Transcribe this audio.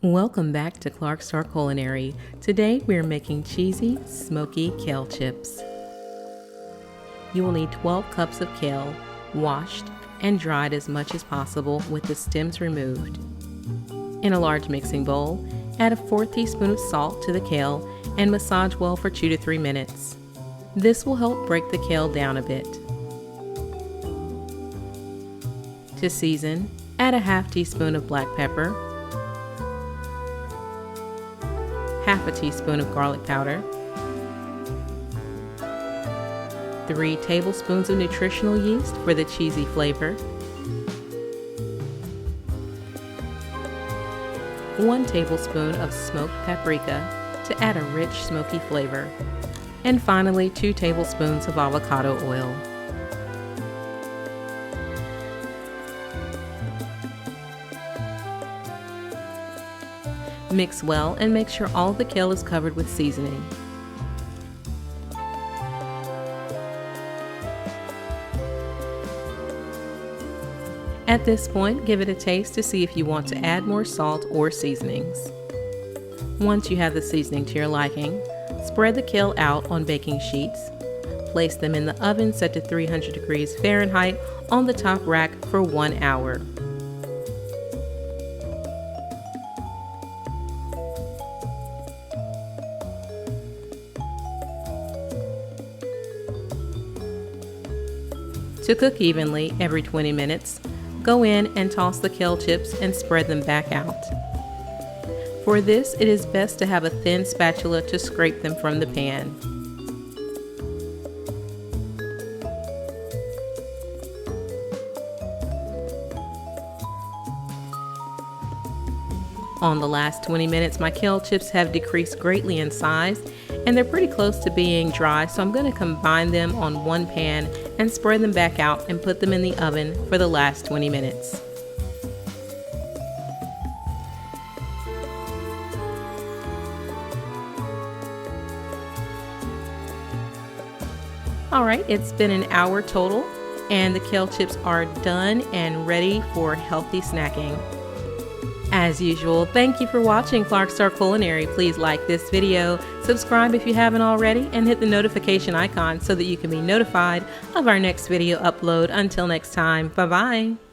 Welcome back to Clark Star Culinary. Today we are making cheesy, smoky kale chips. You will need 12 cups of kale, washed and dried as much as possible with the stems removed. In a large mixing bowl, add a 4th teaspoon of salt to the kale and massage well for 2 to 3 minutes. This will help break the kale down a bit. To season, add a half teaspoon of black pepper, half a teaspoon of garlic powder, 3 tablespoons of nutritional yeast for the cheesy flavor, 1 tablespoon of smoked paprika to add a rich smoky flavor, and finally 2 tablespoons of avocado oil. Mix well and make sure all the kale is covered with seasoning. At this point, give it a taste to see if you want to add more salt or seasonings. Once you have the seasoning to your liking, spread the kale out on baking sheets. Place them in the oven set to 300 degrees Fahrenheit on the top rack for 1 hour. To cook evenly every 20 minutes, go in and toss the kale chips and spread them back out. For this, it is best to have a thin spatula to scrape them from the pan. On the last 20 minutes, my kale chips have decreased greatly in size and they're pretty close to being dry, so I'm going to combine them on one pan and spread them back out and put them in the oven for the last 20 minutes. Alright, it's been an hour total and the kale chips are done and ready for healthy snacking. As usual, thank you for watching Clark Star Culinary. Please like this video, subscribe if you haven't already, and hit the notification icon so that you can be notified of our next video upload. Until next time, bye-bye.